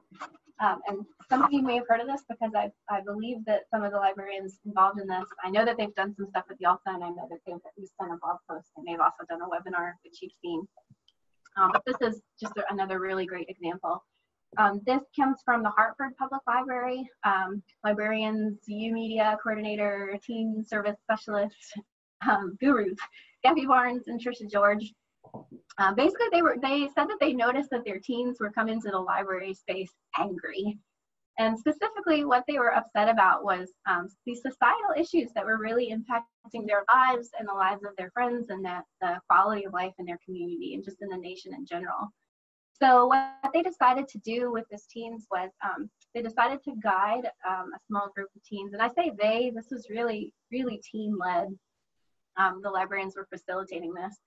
and some of you may have heard of this because I believe that some of the librarians involved in this, I know that they've done some stuff with YALSA, and I know that they've at least done a blog post, and they've also done a webinar, which you've seen. But this is just another really great example. This comes from the Hartford Public Library. Librarians, U-Media coordinator, teen service specialist, gurus, Gabby Barnes and Trisha George. Basically, they said that they noticed that their teens were coming to the library space angry. And specifically, what they were upset about was these societal issues that were really impacting their lives and the lives of their friends and the quality of life in their community and just in the nation in general. So what they decided to do with this teens was they decided to guide a small group of teens. And I say they, this was really, really teen-led. The librarians were facilitating this.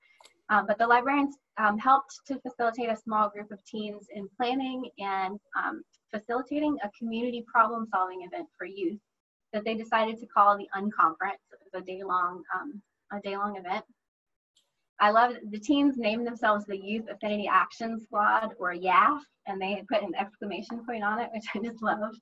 But the librarians helped to facilitate a small group of teens in planning and facilitating a community problem-solving event for youth that they decided to call the Unconference. It was a day-long event. I love it. The teens named themselves the Youth Affinity Action Squad, or YAF, and they had put an exclamation point on it, which I just love.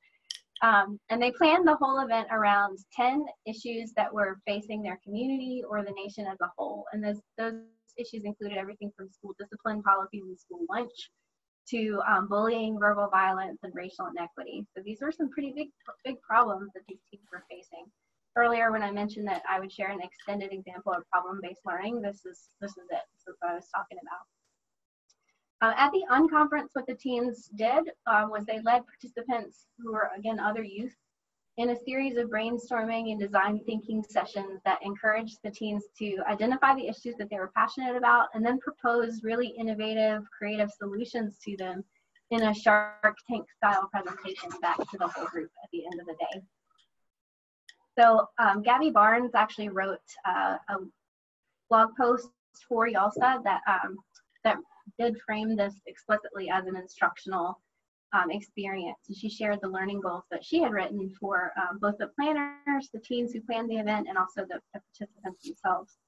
And they planned the whole event around 10 issues that were facing their community or the nation as a whole. And those issues included everything from school discipline policies and school lunch to bullying, verbal violence, and racial inequity. So these were some pretty big problems that these teens were facing. Earlier, when I mentioned that I would share an extended example of problem-based learning, this is it. This is what I was talking about. At the Unconference, what the teens did was they led participants who were, again, other youth in a series of brainstorming and design thinking sessions that encouraged the teens to identify the issues that they were passionate about and then propose really innovative, creative solutions to them in a Shark Tank style presentation back to the whole group at the end of the day. So Gabby Barnes actually wrote a blog post for YALSA that did frame this explicitly as an instructional experience. And she shared the learning goals that she had written for both the planners, the teens who planned the event, and also the participants themselves.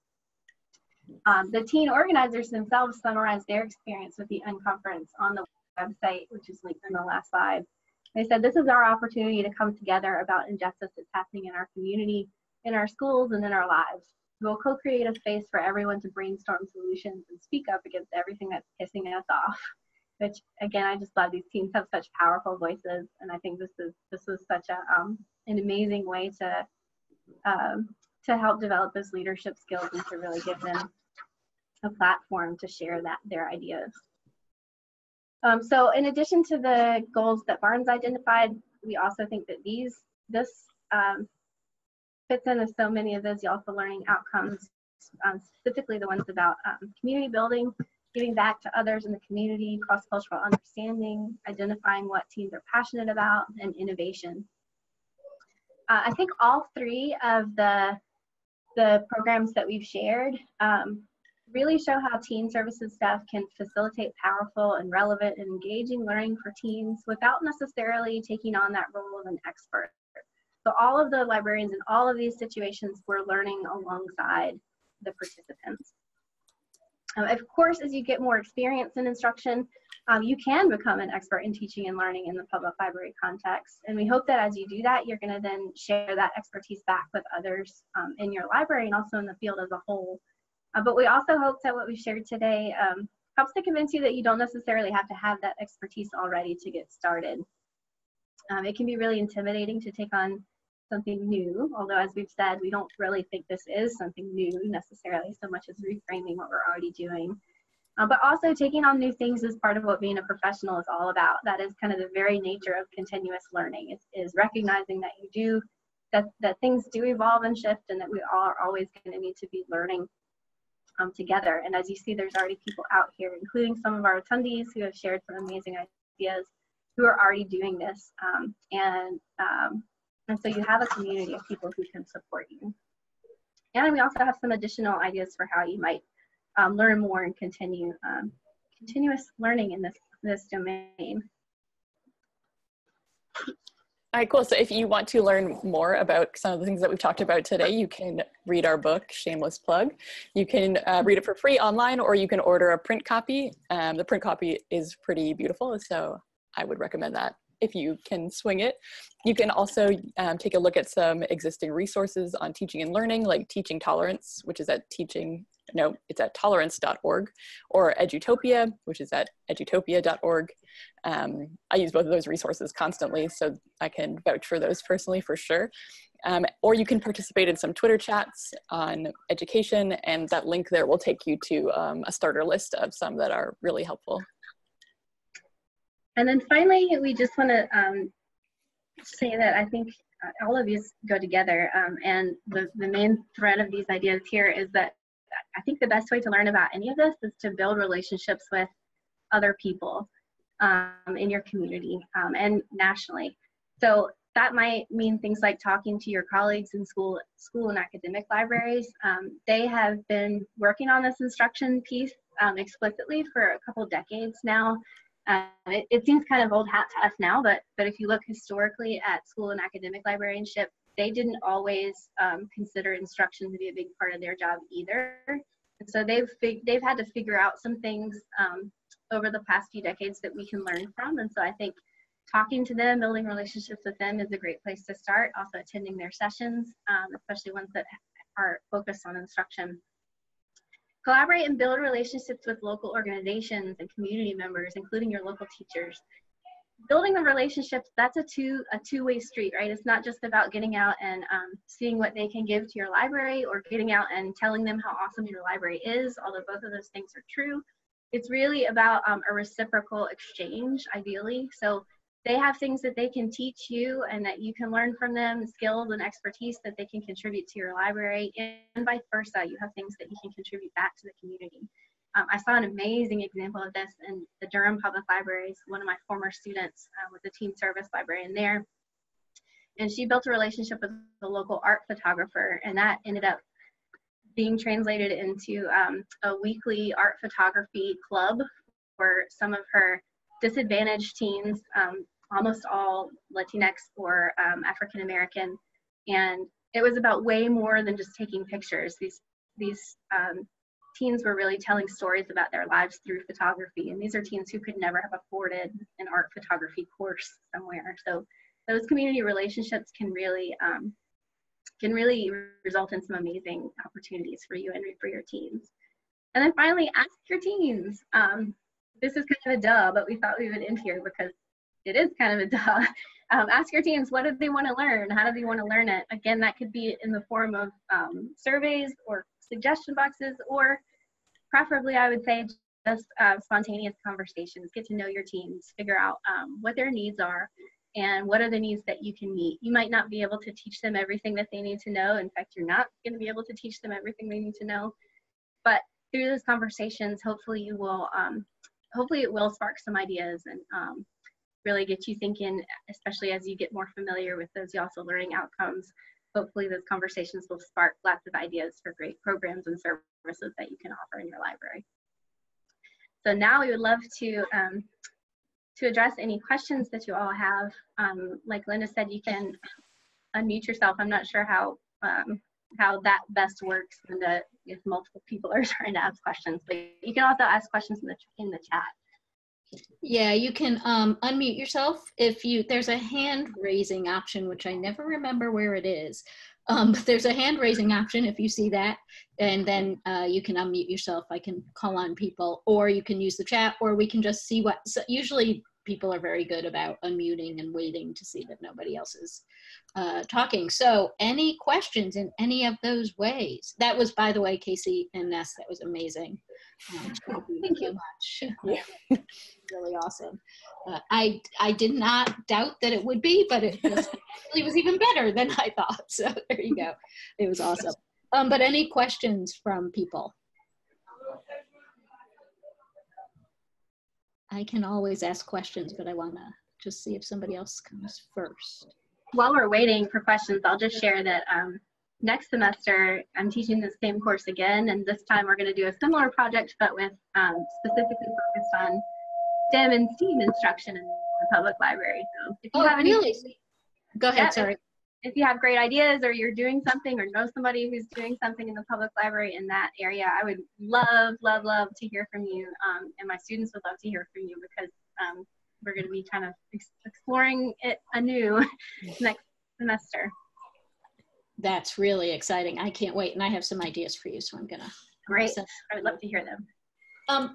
The teen organizers themselves summarized their experience with the Unconference on the website, which is linked in the last slide. They said, "This is our opportunity to come together about injustice that's happening in our community, in our schools, and in our lives. We'll co-create a space for everyone to brainstorm solutions and speak up against everything that's pissing us off." Which, again, I just love. These teams have such powerful voices, and I think this was such an amazing way to help develop those leadership skills and to really give them a platform to share their ideas. So in addition to the goals that Barnes identified, we also think that this fits into so many of those YALSA learning outcomes, specifically the ones about community building, giving back to others in the community, cross-cultural understanding, identifying what teens are passionate about, and innovation. I think all three of the programs that we've shared really show how teen services staff can facilitate powerful and relevant and engaging learning for teens without necessarily taking on that role of an expert. So all of the librarians in all of these situations were learning alongside the participants. Of course, as you get more experience in instruction, you can become an expert in teaching and learning in the public library context. And we hope that as you do that, you're going to then share that expertise back with others in your library and also in the field as a whole. But we also hope that what we've shared today helps to convince you that you don't necessarily have to have that expertise already to get started. It can be really intimidating to take on something new, although as we've said, we don't really think this is something new necessarily so much as reframing what we're already doing. But also taking on new things is part of what being a professional is all about. That is kind of the very nature of continuous learning, is recognizing that that things do evolve and shift and that we are always going to need to be learning together. And as you see, there's already people out here, including some of our attendees who have shared some amazing ideas who are already doing this. And so you have a community of people who can support you. And we also have some additional ideas for how you might learn more and continue continuous learning in this domain. All right, cool. So if you want to learn more about some of the things that we've talked about today, you can read our book, shameless plug. You can read it for free online, or you can order a print copy. The print copy is pretty beautiful, so I would recommend that if you can swing it. You can also take a look at some existing resources on teaching and learning, like Teaching Tolerance, which is at teaching no, it's at tolerance.org, or Edutopia, which is at edutopia.org. I use both of those resources constantly, so I can vouch for those personally for sure. Or you can participate in some Twitter chats on education, and that link there will take you to a starter list of some that are really helpful. And then finally, we just want to say that I think all of these go together, and the main thread of these ideas here is that I think the best way to learn about any of this is to build relationships with other people in your community and nationally. So that might mean things like talking to your colleagues in school and academic libraries. They have been working on this instruction piece explicitly for a couple decades now. It seems kind of old hat to us now, but if you look historically at school and academic librarianship, they didn't always consider instruction to be a big part of their job either. And so they've had to figure out some things over the past few decades that we can learn from. And so I think talking to them, building relationships with them is a great place to start. Also attending their sessions, especially ones that are focused on instruction. Collaborate and build relationships with local organizations and community members, including your local teachers. Building the relationships, that's a two-way street, right? It's not just about getting out and seeing what they can give to your library, or getting out and telling them how awesome your library is, although both of those things are true. It's really about a reciprocal exchange, ideally. So they have things that they can teach you and that you can learn from them, skills and expertise that they can contribute to your library, and vice versa. You have things that you can contribute back to the community. I saw an amazing example of this in the Durham Public Libraries. One of my former students was a teen service librarian there, and she built a relationship with a local art photographer, and that ended up being translated into a weekly art photography club for some of her disadvantaged teens, almost all Latinx or African American, and it was about way more than just taking pictures. These teens were really telling stories about their lives through photography, and these are teens who could never have afforded an art photography course somewhere. So those community relationships can really result in some amazing opportunities for you and for your teens. And then finally, ask your teens. This is kind of a duh, but we thought we would end here because it is kind of a duh. Ask your teens, what do they want to learn? How do they want to learn it? Again, that could be in the form of surveys or suggestion boxes, or preferably, I would say, just spontaneous conversations. Get to know your teens, figure out what their needs are, and what are the needs that you can meet. You might not be able to teach them everything that they need to know. In fact, you're not going to be able to teach them everything they need to know. But through those conversations, hopefully you will, hopefully it will spark some ideas and really get you thinking, especially as you get more familiar with those YALSA learning outcomes. Hopefully those conversations will spark lots of ideas for great programs and services that you can offer in your library. So now we would love to address any questions that you all have. Like Linda said, you can unmute yourself. I'm not sure how that best works, Linda, if multiple people are trying to ask questions, but you can also ask questions in the chat. Yeah, you can unmute yourself if there's a hand raising option, which I never remember where it is. But there's a hand raising option if you see that, and then you can unmute yourself. I can call on people, or you can use the chat, or we can just see what, so usually people are very good about unmuting and waiting to see that nobody else is talking. So any questions in any of those ways? That was, by the way, Casey and Ness, that was amazing. Thank you so much. Yeah. Really awesome. I did not doubt that it would be, but it really was even better than I thought. So there you go. It was awesome. But any questions from people? I can always ask questions, but I want to just see if somebody else comes first. While we're waiting for questions, I'll just share that next semester, I'm teaching the same course again, and this time we're going to do a similar project, but with specifically focused on STEM and STEAM instruction in the public library. So if you have any, really? Go ahead, sorry. If you have great ideas, or you're doing something, or know somebody who's doing something in the public library in that area, I would love, love, love to hear from you, and my students would love to hear from you, because we're going to be kind of exploring it anew next semester. That's really exciting. I can't wait, and I have some ideas for you, so I'm gonna Great. So, I would love to hear them.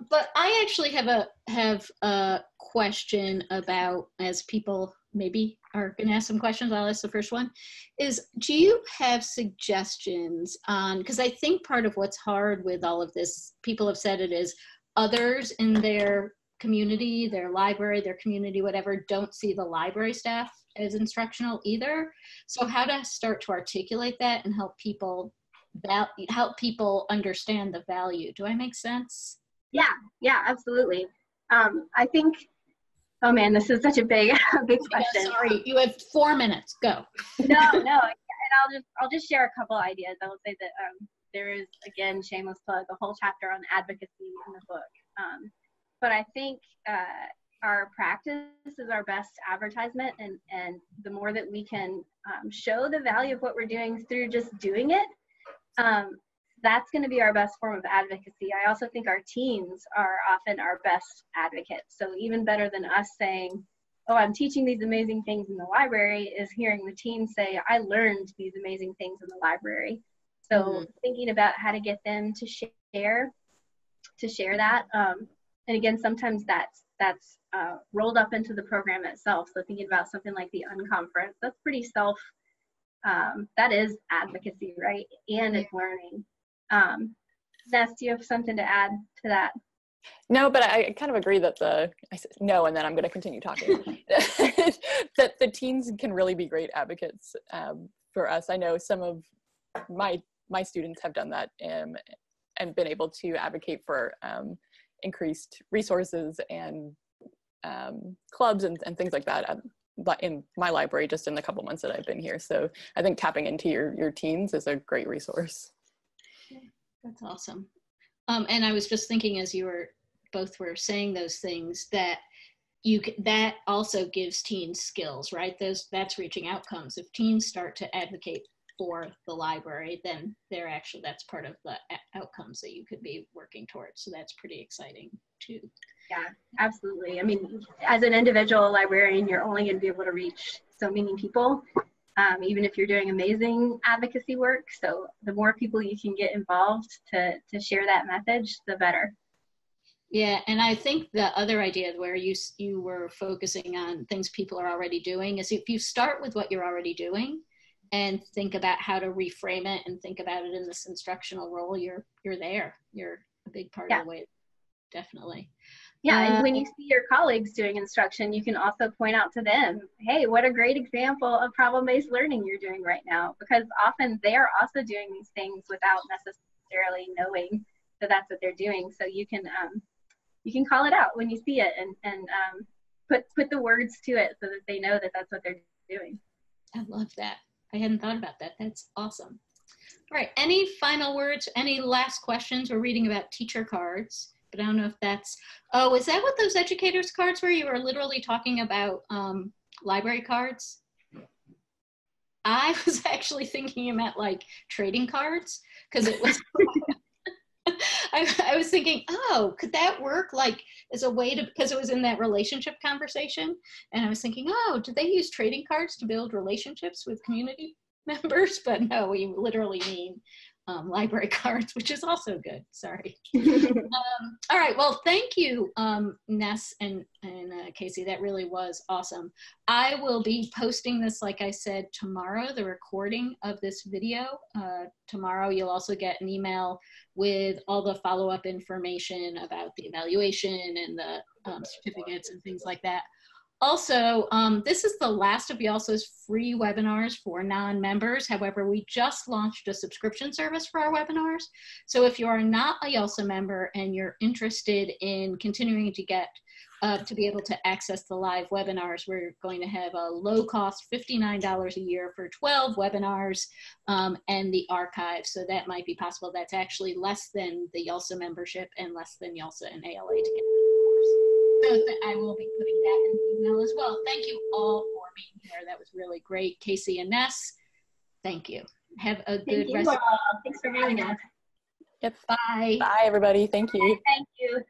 but I actually have a question about, as people maybe are going to ask some questions. I'll ask the first one is, do you have suggestions on, because I think part of what's hard with all of this, people have said it is others in their community, their library, their community, whatever, don't see the library staff as instructional either. So how to start to articulate that and help people understand the value. Do I make sense? Yeah, absolutely. I think, oh man, this is such a big question. Yeah, sorry, you have 4 minutes. Go. No, and I'll just share a couple ideas. I will say that there is, again, shameless plug, a whole chapter on advocacy in the book. But I think our practice is our best advertisement, and the more that we can show the value of what we're doing through just doing it, that's going to be our best form of advocacy. I also think our teams are often our best advocates. So even better than us saying, oh, I'm teaching these amazing things in the library, is hearing the team say, I learned these amazing things in the library. So thinking about how to get them to share that. And again, sometimes that's rolled up into the program itself. So thinking about something like the unconference, that's pretty that is advocacy, right? And it's learning. Ness, do you have something to add to that? No, but I kind of agree that I said no, and then I'm going to continue talking. That the teens can really be great advocates for us. I know some of my students have done that and been able to advocate for increased resources and clubs and things like that in my library just in the couple months that I've been here. So I think tapping into your teens is a great resource. That's awesome. And I was just thinking, as you both were saying those things, that that also gives teens skills, right? That's reaching outcomes. If teens start to advocate for the library, then that's part of the outcomes that you could be working towards. So that's pretty exciting too. Yeah, absolutely. I mean, as an individual librarian, you're only going to be able to reach so many people, even if you're doing amazing advocacy work. So the more people you can get involved to share that message, the better. Yeah, and I think the other idea where you were focusing on things people are already doing is, if you start with what you're already doing and think about how to reframe it and think about it in this instructional role, you're there. You're a big part of the way, definitely. Yeah, and when you see your colleagues doing instruction, you can also point out to them, hey, what a great example of problem-based learning you're doing right now, because often they're also doing these things without necessarily knowing that that's what they're doing. So you can call it out when you see it and put the words to it so that they know that that's what they're doing. I love that. I hadn't thought about that. That's awesome. All right, any final words, any last questions? We're reading about teacher cards, but I don't know if that's, is that what those educators cards were? You were literally talking about library cards? I was actually thinking about like trading cards, because it was, I was thinking, could that work like as a way to, because it was in that relationship conversation, and I was thinking, did they use trading cards to build relationships with community members? But no, we literally mean library cards, which is also good. Sorry. All right. Well, thank you, Ness and Casey. That really was awesome. I will be posting this, like I said, tomorrow, the recording of this video. Tomorrow, you'll also get an email with all the follow-up information about the evaluation and the certificates and things like that. Also, this is the last of YALSA's free webinars for non-members. However, we just launched a subscription service for our webinars. So if you are not a YALSA member and you're interested in continuing to get to be able to access the live webinars, we're going to have a low-cost $59 a year for 12 webinars and the archive. So that might be possible. That's actually less than the YALSA membership and less than YALSA and ALA together. So I will be putting that in the email as well. Thank you all for being here. That was really great. Casey and Ness, thank you. Have a good rest. Thanks for having us. Yep. Bye. Bye, everybody. Thank you. Thank you.